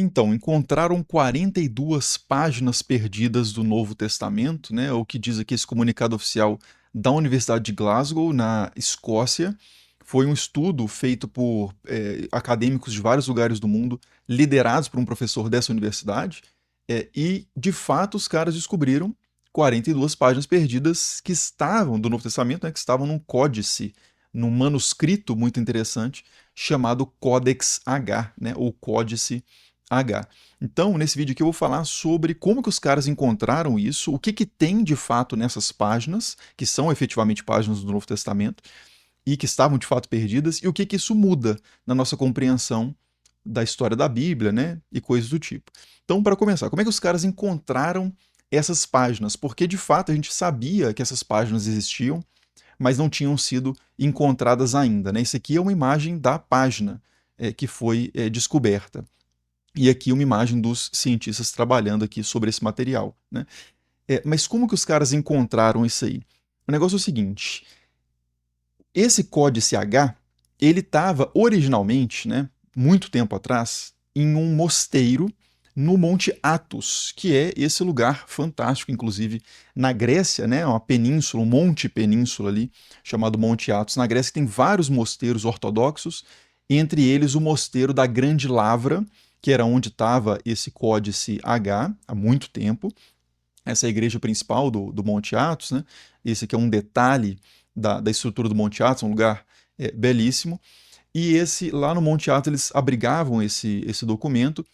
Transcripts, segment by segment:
Então, encontraram 42 páginas perdidas do Novo Testamento, né? O que diz aqui esse comunicado oficial da Universidade de Glasgow, na Escócia. Foi um estudo feito por acadêmicos de vários lugares do mundo, liderados por um professor dessa universidade, e de fato os caras descobriram 42 páginas perdidas que estavam do Novo Testamento, né? Que estavam num códice, num manuscrito muito interessante chamado Codex H, né? Ou Códice H. Então, nesse vídeo aqui eu vou falar sobre como que os caras encontraram isso, o que que tem de fato nessas páginas, que são efetivamente páginas do Novo Testamento, e que estavam de fato perdidas, e o que que isso muda na nossa compreensão da história da Bíblia, né, e coisas do tipo. Então, para começar, como é que os caras encontraram essas páginas? Porque de fato a gente sabia que essas páginas existiam, mas não tinham sido encontradas ainda, né? Isso aqui é uma imagem da página que foi descoberta. E aqui uma imagem dos cientistas trabalhando aqui sobre esse material, né? Mas como que os caras encontraram isso aí? O negócio é o seguinte, esse códice H, ele estava originalmente, né, muito tempo atrás, em um mosteiro no Monte Athos, que é esse lugar fantástico, inclusive na Grécia, né, uma península, um monte península ali, chamado Monte Athos. Na Grécia tem vários mosteiros ortodoxos, entre eles o mosteiro da Grande Lavra, que era onde estava esse códice H há muito tempo. Essa é a igreja principal do Monte Athos, né? Esse aqui é um detalhe da estrutura do Monte Athos, um lugar belíssimo. E esse lá no Monte Athos eles abrigavam esse documento,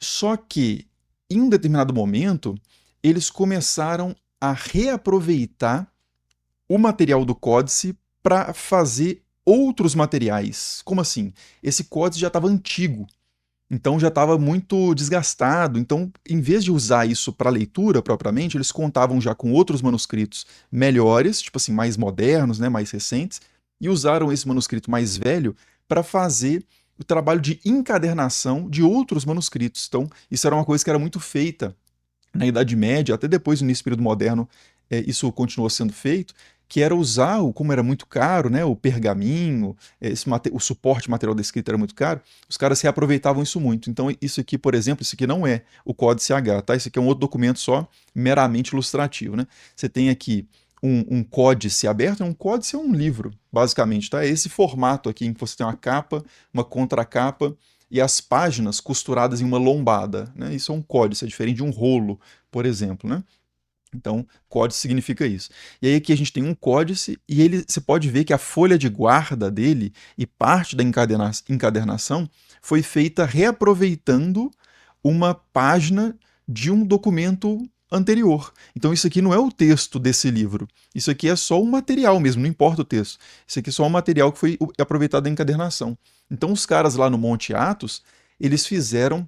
só que em um determinado momento eles começaram a reaproveitar o material do códice para fazer outros materiais. Como assim? Esse códice já estava antigo, então já estava muito desgastado. Então, em vez de usar isso para leitura propriamente, eles contavam já com outros manuscritos melhores, tipo assim, mais modernos, né, mais recentes, e usaram esse manuscrito mais velho para fazer o trabalho de encadernação de outros manuscritos. Então, isso era uma coisa que era muito feita na Idade Média, até depois, no início do período moderno, isso continuou sendo feito, que era usar, como era muito caro, né, o pergaminho, o suporte material da escrita era muito caro, os caras reaproveitavam isso muito. Então, isso aqui, por exemplo, isso aqui não é o Códice H, tá? Isso aqui é um outro documento só meramente ilustrativo, né? Você tem aqui um códice aberto, um códice é um livro, basicamente, tá? É esse formato aqui em que você tem uma capa, uma contracapa, e as páginas costuradas em uma lombada, né? Isso é um códice, é diferente de um rolo, por exemplo, né? Então, códice significa isso. E aí aqui a gente tem um códice e ele, você pode ver que a folha de guarda dele e parte da encadernação foi feita reaproveitando uma página de um documento anterior. Então isso aqui não é o texto desse livro. Isso aqui é só um material mesmo, não importa o texto. Isso aqui é só um material que foi aproveitado da encadernação. Então os caras lá no Monte Athos, eles fizeram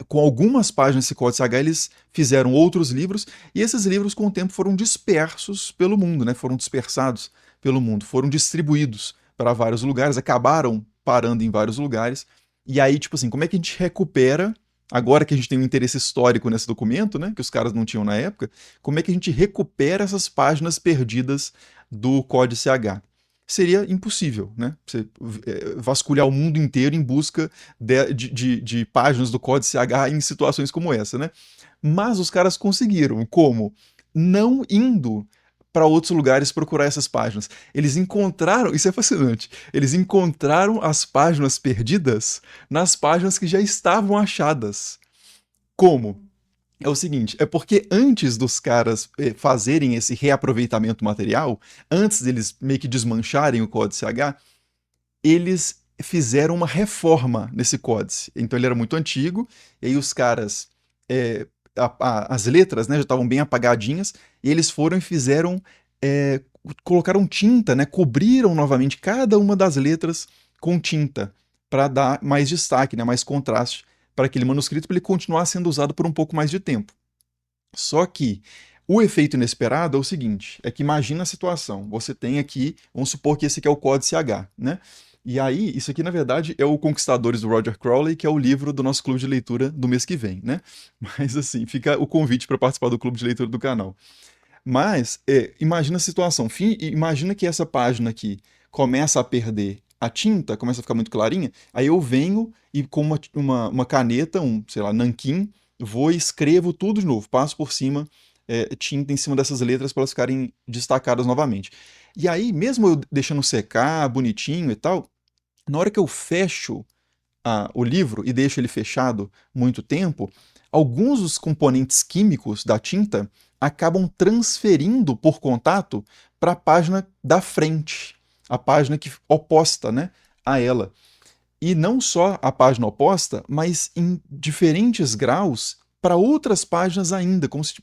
com algumas páginas desse Códice H, eles fizeram outros livros, e esses livros, com o tempo, foram dispersos pelo mundo, né? Foram dispersados pelo mundo, foram distribuídos para vários lugares, acabaram parando em vários lugares. E aí, tipo assim, como é que a gente recupera, agora que a gente tem um interesse histórico nesse documento, né? Que os caras não tinham na época, como é que a gente recupera essas páginas perdidas do Códice H? Seria impossível, né? Você vasculhar o mundo inteiro em busca de páginas do Códice H em situações como essa, né? Mas os caras conseguiram. Como? Não indo para outros lugares procurar essas páginas. Eles encontraram, isso é fascinante, eles encontraram as páginas perdidas nas páginas que já estavam achadas. Como? É o seguinte, é porque antes dos caras fazerem esse reaproveitamento material, antes deles meio que desmancharem o Códice H, eles fizeram uma reforma nesse códice. Então ele era muito antigo, e aí os caras, as letras, né, já estavam bem apagadinhas, e eles foram e fizeram, colocaram tinta, né, cobriram novamente cada uma das letras com tinta, para dar mais destaque, né, mais contraste para aquele manuscrito, para ele continuar sendo usado por um pouco mais de tempo. Só que o efeito inesperado é o seguinte, é que imagina a situação, você tem aqui, vamos supor que esse aqui é o Códice H, né? E aí, isso aqui na verdade é o Conquistadores do Roger Crowley, que é o livro do nosso clube de leitura do mês que vem, né? Mas assim, fica o convite para participar do clube de leitura do canal. Mas, imagina a situação, imagina que essa página aqui começa a perder a tinta começa a ficar muito clarinha, aí eu venho e com uma caneta, sei lá, nanquim, vou e escrevo tudo de novo, passo por cima, tinta em cima dessas letras para elas ficarem destacadas novamente. E aí, mesmo eu deixando secar, bonitinho e tal, na hora que eu fecho o livro e deixo ele fechado muito tempo, alguns dos componentes químicos da tinta acabam transferindo por contato para a página da frente, a página que oposta, né, a ela. E não só a página oposta, mas em diferentes graus para outras páginas ainda, como se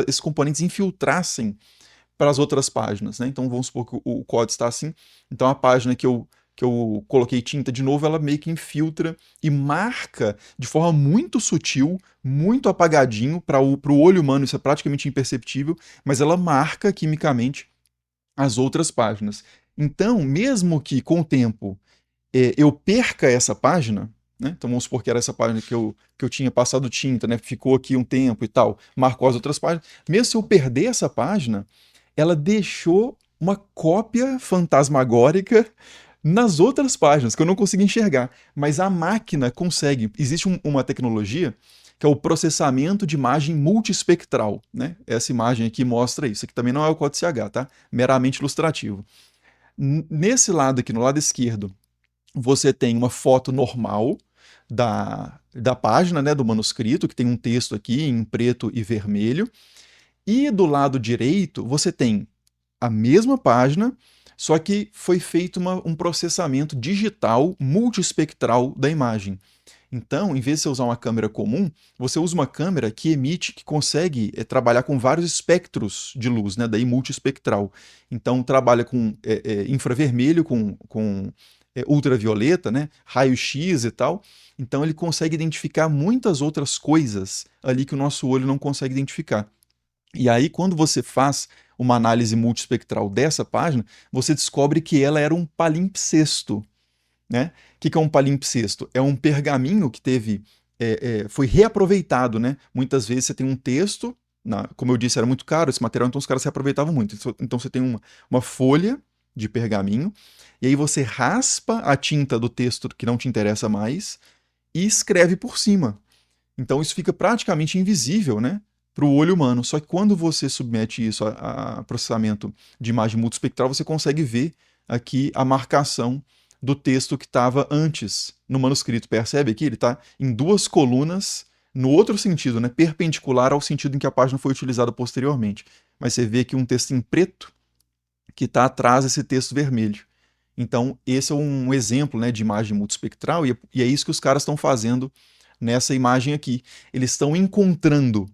esses componentes infiltrassem para as outras páginas, né? Então vamos supor que o código está assim, então a página que eu coloquei tinta de novo, ela meio que infiltra e marca de forma muito sutil, muito apagadinho, para o olho humano isso é praticamente imperceptível, mas ela marca quimicamente as outras páginas. Então, mesmo que com o tempo eu perca essa página, né? Então vamos supor que era essa página que eu tinha passado tinta, né? Ficou aqui um tempo e tal, marcou as outras páginas. Mesmo se eu perder essa página, ela deixou uma cópia fantasmagórica nas outras páginas que eu não consigo enxergar. Mas a máquina consegue. Existe uma tecnologia que é o processamento de imagem multiespectral, né? Essa imagem aqui mostra isso. Aqui também não é o código CH, tá? Meramente ilustrativo. Nesse lado aqui, no lado esquerdo, você tem uma foto normal da página, né, do manuscrito, que tem um texto aqui em preto e vermelho. E do lado direito, você tem a mesma página, só que foi feito um processamento digital multiespectral da imagem. Então, em vez de você usar uma câmera comum, você usa uma câmera que consegue trabalhar com vários espectros de luz, né? Daí multiespectral. Então, trabalha com infravermelho, com ultravioleta, né? Raio-X e tal. Então, ele consegue identificar muitas outras coisas ali que o nosso olho não consegue identificar. E aí, quando você faz uma análise multiespectral dessa página, você descobre que ela era um palimpsesto, né? O que é um palimpsesto? É um pergaminho que foi reaproveitado, né? Muitas vezes você tem um texto, como eu disse, era muito caro esse material, então os caras se aproveitavam muito. Então você tem uma folha de pergaminho, e aí você raspa a tinta do texto que não te interessa mais e escreve por cima. Então isso fica praticamente invisível, né? Para o olho humano. Só que quando você submete isso a processamento de imagem multispectral, você consegue ver aqui a marcação do texto que estava antes no manuscrito. Percebe aqui? Ele está em duas colunas no outro sentido, né? Perpendicular ao sentido em que a página foi utilizada posteriormente. Mas você vê aqui um texto em preto que está atrás desse texto vermelho. Então, esse é um exemplo, né, de imagem multispectral, e é isso que os caras estão fazendo nessa imagem aqui. Eles estão encontrando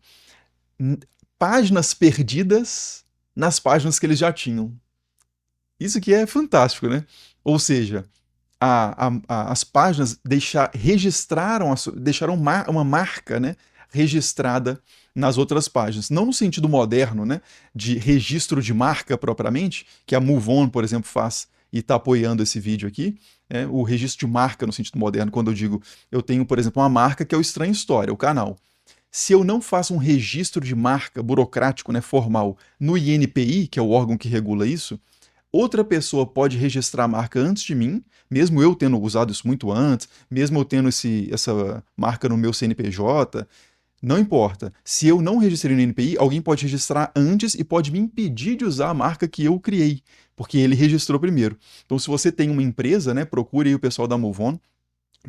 páginas perdidas nas páginas que eles já tinham. Isso que é fantástico, né? Ou seja, as páginas deixaram uma marca, né, registrada nas outras páginas. Não no sentido moderno, né, de registro de marca propriamente, que a MoveOn, por exemplo, faz e está apoiando esse vídeo aqui. O registro de marca no sentido moderno, quando eu digo, eu tenho, por exemplo, uma marca que é o Estranha História, o canal. Se eu não faço um registro de marca burocrático, né, formal, no INPI, que é o órgão que regula isso, outra pessoa pode registrar a marca antes de mim, mesmo eu tendo usado isso muito antes, mesmo eu tendo essa marca no meu CNPJ, não importa. Se eu não registrei no INPI, alguém pode registrar antes e pode me impedir de usar a marca que eu criei, porque ele registrou primeiro. Então, se você tem uma empresa, né, procure aí o pessoal da MoveOn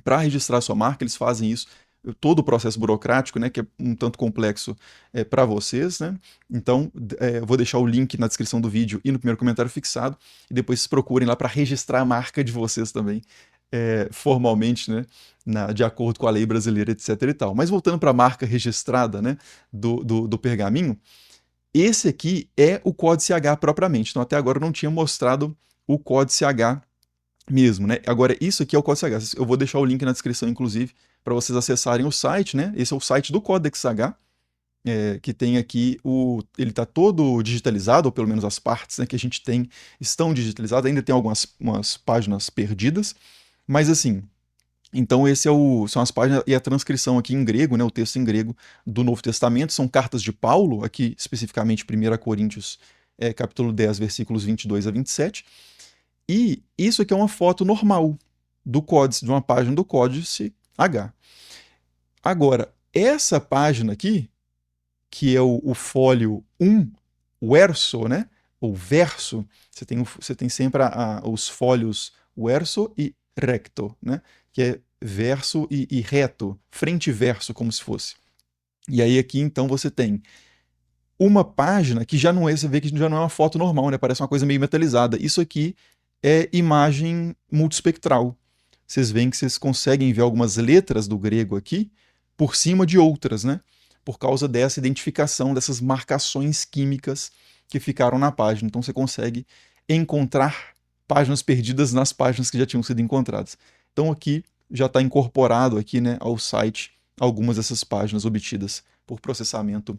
para registrar sua marca, eles fazem isso, todo o processo burocrático, né, que é um tanto complexo para vocês, né? Então, eu vou deixar o link na descrição do vídeo e no primeiro comentário fixado, e depois vocês procurem lá para registrar a marca de vocês também, formalmente, né, de acordo com a lei brasileira, etc e tal. Mas voltando para a marca registrada, né, do pergaminho, esse aqui é o código CH propriamente. Então, até agora eu não tinha mostrado o código CH mesmo, né? Agora, isso aqui é o Codex H. Eu vou deixar o link na descrição, inclusive, para vocês acessarem o site, né? Esse é o site do Codex H, que tem aqui ele está todo digitalizado, ou pelo menos as partes, né, que a gente tem estão digitalizadas. Ainda tem umas páginas perdidas, mas assim. Então, são as páginas e a transcrição aqui em grego, né, o texto em grego do Novo Testamento, são cartas de Paulo, aqui especificamente 1 Coríntios, capítulo 10, versículos 22 a 27. E isso aqui é uma foto normal do códice, de uma página do códice H. Agora, essa página aqui, que é o fólio 1, o verso, né? O verso, você tem sempre os fólios verso e recto, né? Que é verso e reto, frente e verso, como se fosse. E aí aqui, então, você tem uma página que já não é, você vê que já não é uma foto normal, né? Parece uma coisa meio metalizada. Isso aqui é imagem multispectral. Vocês veem que vocês conseguem ver algumas letras do grego aqui por cima de outras, né? Por causa dessa identificação, dessas marcações químicas que ficaram na página. Então você consegue encontrar páginas perdidas nas páginas que já tinham sido encontradas. Então aqui já está incorporado aqui, né, ao site algumas dessas páginas obtidas por processamento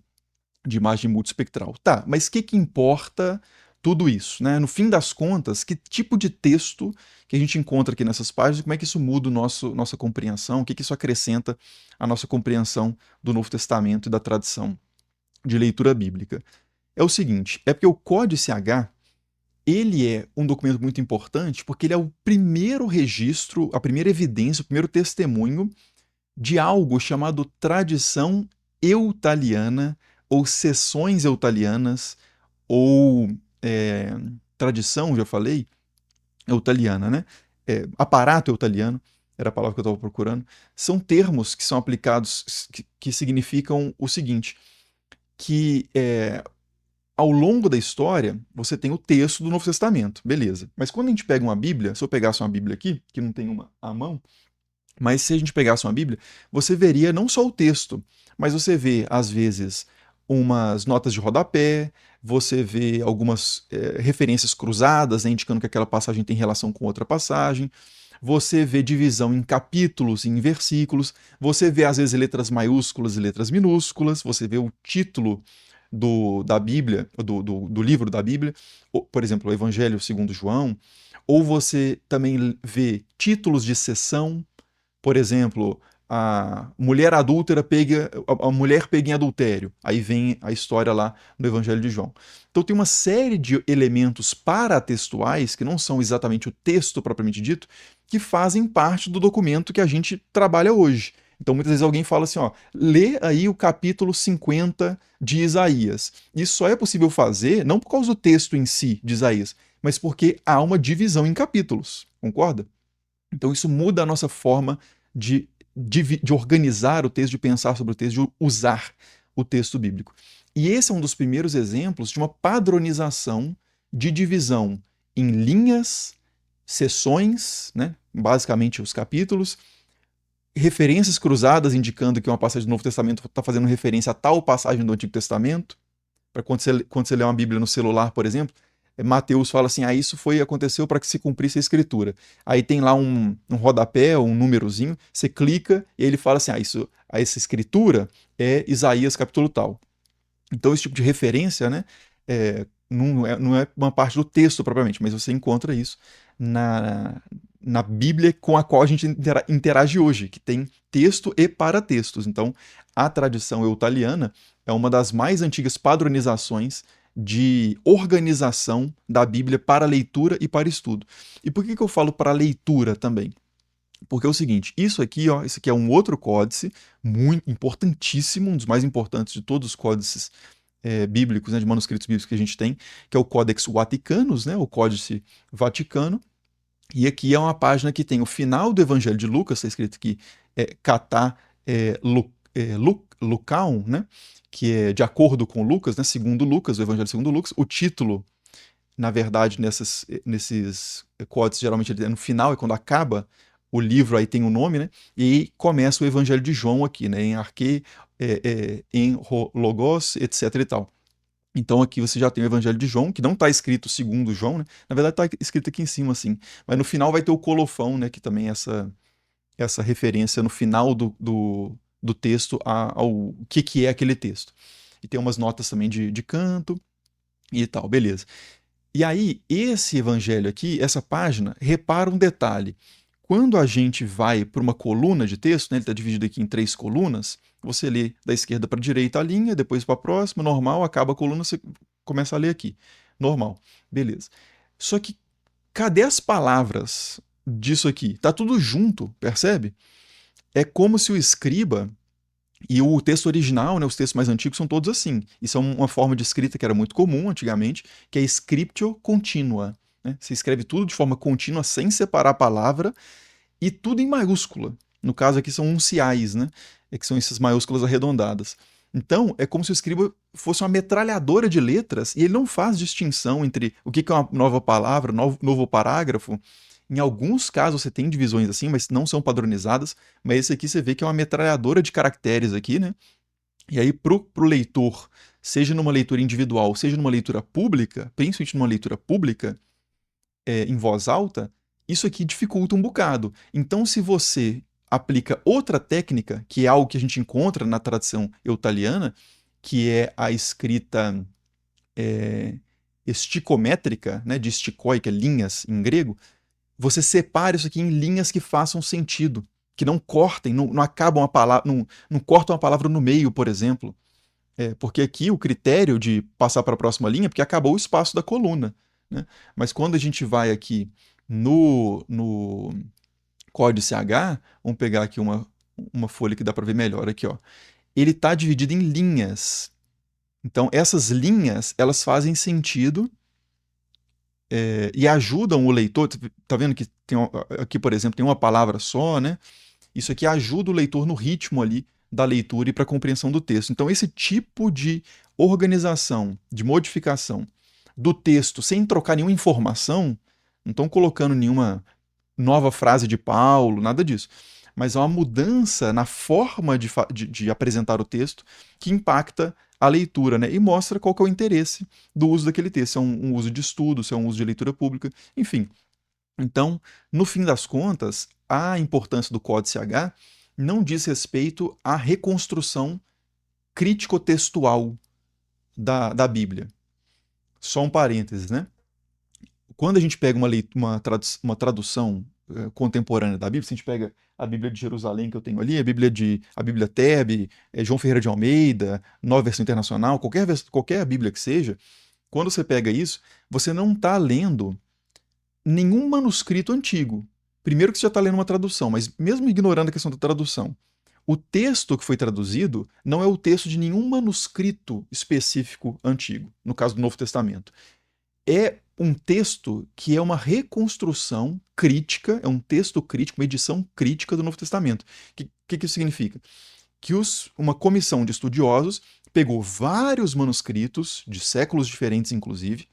de imagem multispectral. Tá, mas o que importa tudo isso, né? No fim das contas, que tipo de texto que a gente encontra aqui nessas páginas, como é que isso muda nossa compreensão, o que isso acrescenta à nossa compreensão do Novo Testamento e da tradição de leitura bíblica? É o seguinte, é porque o Códice H, ele é um documento muito importante porque ele é o primeiro registro, a primeira evidência, o primeiro testemunho de algo chamado tradição eutaliana ou sessões eutalianas ou tradição, já falei, eutaliana, né? Aparato eutaliano era a palavra que eu estava procurando. São termos que são aplicados que significam o seguinte, que ao longo da história, você tem o texto do Novo Testamento, beleza. Mas quando a gente pega uma Bíblia, se eu pegasse uma Bíblia aqui, que não tem uma à mão, mas se a gente pegasse uma Bíblia, você veria não só o texto, mas você vê, às vezes, umas notas de rodapé, você vê algumas referências cruzadas, né, indicando que aquela passagem tem relação com outra passagem. Você vê divisão em capítulos e em versículos. Você vê, às vezes, letras maiúsculas e letras minúsculas. Você vê o título da Bíblia, do livro da Bíblia, por exemplo, o Evangelho segundo João. Ou você também vê títulos de sessão, por exemplo, a mulher adúltera pega a mulher pega em adultério. Aí vem a história lá no Evangelho de João. Então tem uma série de elementos paratextuais, que não são exatamente o texto propriamente dito, que fazem parte do documento que a gente trabalha hoje. Então muitas vezes alguém fala assim, ó, lê aí o capítulo 50 de Isaías. Isso só é possível fazer não por causa do texto em si de Isaías, mas porque há uma divisão em capítulos, concorda? Então isso muda a nossa forma de organizar o texto, de pensar sobre o texto, de usar o texto bíblico. E esse é um dos primeiros exemplos de uma padronização de divisão em linhas, seções, né? Basicamente os capítulos, referências cruzadas indicando que uma passagem do Novo Testamento está fazendo referência a tal passagem do Antigo Testamento. Para quando você lê uma Bíblia no celular, por exemplo, Mateus fala assim, isso aconteceu para que se cumprisse a escritura. Aí tem lá um rodapé, um númerozinho, você clica e ele fala assim, essa escritura é Isaías capítulo tal. Então esse tipo de referência, né, não é uma parte do texto propriamente, mas você encontra isso na Bíblia com a qual a gente interage hoje, que tem texto e paratextos. Então a tradição eutaliana é uma das mais antigas padronizações de organização da Bíblia para leitura e para estudo. E por que eu falo para leitura também? Porque é o seguinte, isso aqui é um outro códice, muito importantíssimo, um dos mais importantes de todos os códices bíblicos, né, de manuscritos bíblicos que a gente tem, que é o Codex Vaticanus, né, o Códice Vaticano. E aqui é uma página que tem o final do Evangelho de Lucas, está escrito aqui, Catá Lucaum, né, que é de acordo com Lucas, né, segundo Lucas, o Evangelho segundo Lucas. O título, na verdade, nesses códices, geralmente é no final, é quando acaba o livro, aí tem o nome, né, e aí começa o Evangelho de João aqui, né, em arque, em logos, etc e tal. Então aqui você já tem o Evangelho de João, que não está escrito segundo João, né? Na verdade está escrito aqui em cima assim. Mas no final vai ter o colofão, né? Que também é essa referência no final do texto ao que é aquele texto. E tem umas notas também de canto e tal, beleza. E aí, esse evangelho aqui, essa página, repara um detalhe. Quando a gente vai para uma coluna de texto, né, ele está dividido aqui em 3 colunas, você lê da esquerda para a direita a linha, depois para a próxima, normal, acaba a coluna, você começa a ler aqui. Normal, beleza. Só que cadê as palavras disso aqui? Tá tudo junto, percebe? É como se o escriba e o texto original, né, os textos mais antigos são todos assim. Isso é uma forma de escrita que era muito comum antigamente, que é scriptio continua. Né? Você escreve tudo de forma contínua, sem separar a palavra, e tudo em maiúscula. No caso aqui são unciais, né? É que são essas maiúsculas arredondadas. Então, é como se o escriba fosse uma metralhadora de letras e ele não faz distinção entre o que é uma nova palavra, novo parágrafo. Em alguns casos você tem divisões assim, mas não são padronizadas. Mas esse aqui você vê que é uma metralhadora de caracteres aqui, né? E aí, pro leitor, seja numa leitura individual, seja numa leitura pública, principalmente numa leitura pública, em voz alta, isso aqui dificulta um bocado. Então, se você aplica outra técnica, que é algo que a gente encontra na tradição eutaliana, que é a escrita esticométrica, né, de estikoi, que é linhas em grego, você separa isso aqui em linhas que façam sentido, que não cortem, não acabam a palavra, não cortam a palavra no meio, por exemplo. Porque aqui o critério de passar para a próxima linha é porque acabou o espaço da coluna. Né? Mas quando a gente vai aqui no códice H, vamos pegar aqui uma folha que dá para ver melhor aqui, ó. Ele está dividido em linhas. Então essas linhas elas fazem sentido e ajudam o leitor. Tá vendo que aqui, por exemplo, tem uma palavra só, né? Isso aqui ajuda o leitor no ritmo ali da leitura e para a compreensão do texto. Então, esse tipo de organização, de modificação do texto sem trocar nenhuma informação, não estão colocando nenhuma nova frase de Paulo, nada disso. Mas é uma mudança na forma de apresentar o texto que impacta a leitura, né? E mostra qual que é o interesse do uso daquele texto. Se é um uso de estudo, se é um uso de leitura pública, enfim. Então, no fim das contas, a importância do Códice H não diz respeito à reconstrução crítico-textual da Bíblia. Só um parênteses, né? Quando a gente pega uma tradução contemporânea da Bíblia, se a gente pega a Bíblia de Jerusalém que eu tenho ali, a Bíblia Tebe, João Ferreira de Almeida, Nova Versão Internacional, qualquer Bíblia que seja, quando você pega isso, você não está lendo nenhum manuscrito antigo. Primeiro que você já está lendo uma tradução, mas mesmo ignorando a questão da tradução, o texto que foi traduzido não é o texto de nenhum manuscrito específico antigo, no caso do Novo Testamento. É um texto que é uma reconstrução crítica, é um texto crítico, uma edição crítica do Novo Testamento. O que isso significa? Que uma comissão de estudiosos pegou vários manuscritos, de séculos diferentes inclusive,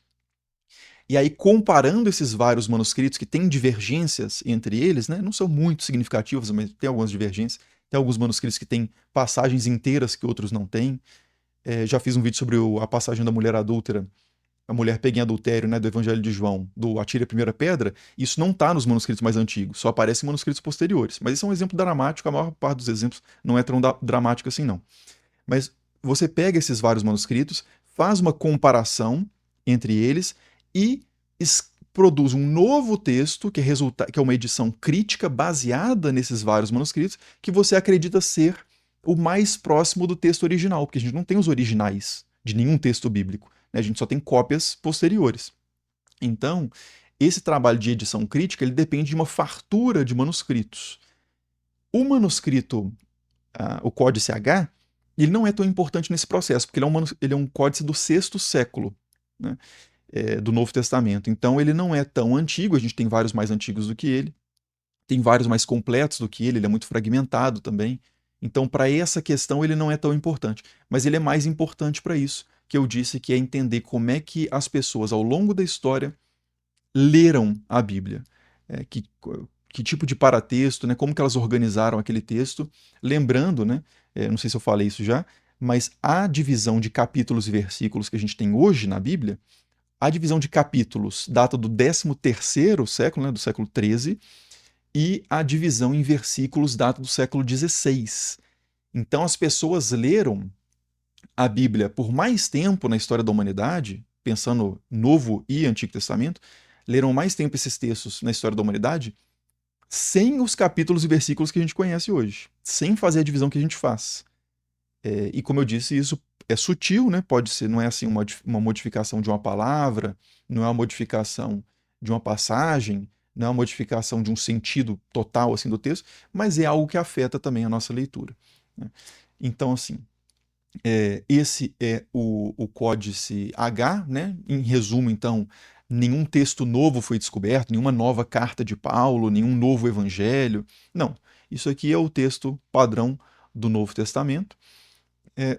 e aí, comparando esses vários manuscritos que têm divergências entre eles, né, não são muito significativas, mas tem algumas divergências. Tem alguns manuscritos que têm passagens inteiras que outros não têm. Já fiz um vídeo sobre a passagem da mulher adúltera, a mulher pega em adultério, né, do Evangelho de João, do Atire a Primeira Pedra. Isso não está nos manuscritos mais antigos, só aparece em manuscritos posteriores. Mas isso é um exemplo dramático, a maior parte dos exemplos não é tão dramático assim, não. Mas você pega esses vários manuscritos, faz uma comparação entre eles e produz um novo texto que é uma edição crítica baseada nesses vários manuscritos que você acredita ser o mais próximo do texto original, porque a gente não tem os originais de nenhum texto bíblico, né? A gente só tem cópias posteriores. Então, esse trabalho de edição crítica ele depende de uma fartura de manuscritos. O manuscrito, o Códice H, ele não é tão importante nesse processo, porque ele é um códice do sexto século, né, do Novo Testamento. Então ele não é tão antigo, a gente tem vários mais antigos do que ele, tem vários mais completos do que ele é muito fragmentado também. Então, para essa questão, ele não é tão importante. Mas ele é mais importante para isso, que eu disse que é entender como é que as pessoas, ao longo da história, leram a Bíblia. Que tipo de paratexto, né, como que elas organizaram aquele texto. Lembrando, né, não sei se eu falei isso já, mas a divisão de capítulos e versículos que a gente tem hoje na Bíblia, a divisão de capítulos data do 13º século, né, do século 13, e a divisão em versículos data do século 16. Então as pessoas leram a Bíblia por mais tempo na história da humanidade, pensando Novo e Antigo Testamento, leram mais tempo esses textos na história da humanidade sem os capítulos e versículos que a gente conhece hoje, sem fazer a divisão que a gente faz. E como eu disse, isso é sutil, né? Pode ser, não é assim uma modificação de uma palavra, não é uma modificação de uma passagem, não é uma modificação de um sentido total assim do texto, mas é algo que afeta também a nossa leitura, né? Então, assim, esse é o Códice H, né? Em resumo, então, nenhum texto novo foi descoberto, nenhuma nova carta de Paulo, nenhum novo evangelho. Não, isso aqui é o texto padrão do Novo Testamento,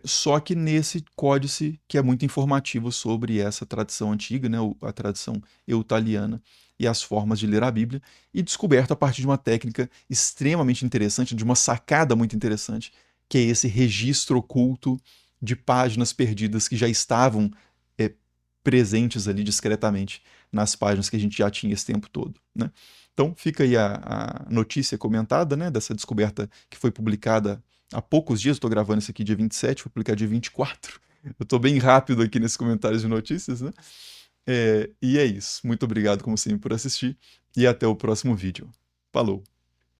só que nesse códice que é muito informativo sobre essa tradição antiga, né? A tradição eutaliana e as formas de ler a Bíblia, e descoberto a partir de uma técnica extremamente interessante, de uma sacada muito interessante, que é esse registro oculto de páginas perdidas que já estavam é, presentes ali discretamente nas páginas que a gente já tinha esse tempo todo, né? Então fica aí a notícia comentada, né, dessa descoberta que foi publicada há poucos dias. Estou gravando isso aqui dia 27, foi publicado dia 24. Eu estou bem rápido aqui nesses comentários de notícias, né? E é isso. Muito obrigado, como sempre, por assistir e até o próximo vídeo. Falou!